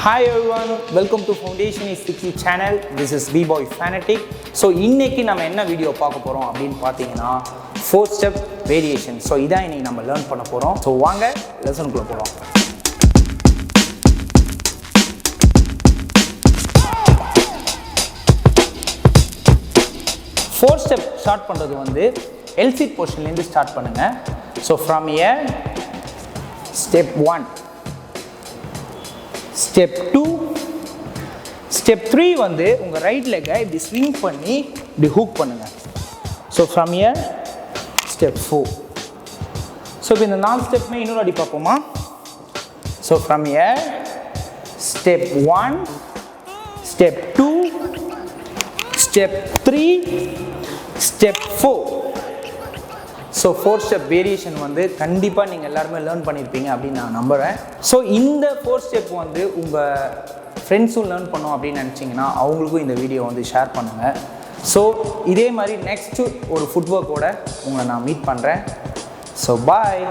Hi everyone, welcome to Foundation is the Key channel. This is Bboy Fanatic. So இன்னைக்கு நம்ம என்ன video பார்க்க போறோம் அப்படினு பாத்தீங்கன்னா 4 step variation. So இதான் இன்னைக்கு நம்ம லேர்ன் பண்ண போறோம். So வாங்க லெசனுக்குள்ள போலாம். Fourth step ஸ்டார்ட் பண்றது வந்து L sit positionல இருந்து ஸ்டார்ட் பண்ணுங்க. So from here step 1, step 2, step 3 வந்து உங்க ரைட் லெக்கை இப்படி ஸ்விங் பண்ணி இப்படி ஹூக் பண்ணுங்க. So from here step 4. So இப்போ இந்த 4 ஸ்டெப்மே இன்னொரு அடி பார்ப்போமா? So from here step 1, step 2, step 3, step 4. So 4 step variation வந்து கண்டிப்பாக நீங்கள் எல்லாருமே லேர்ன் பண்ணியிருப்பீங்க அப்படின்னு நான் நம்புகிறேன். ஸோ இந்த 4 ஸ்டெப் வந்து உங்கள் ஃப்ரெண்ட்ஸும் லேர்ன் பண்ணோம் அப்படின்னு நினச்சிங்கன்னா அவங்களுக்கும் இந்த வீடியோ வந்து ஷேர் பண்ணுங்கள். ஸோ இதே மாதிரி நெக்ஸ்ட்டு ஒரு ஃபுட் ஒர்க்கோட உங்களை நான் மீட் பண்ணுறேன். So bye.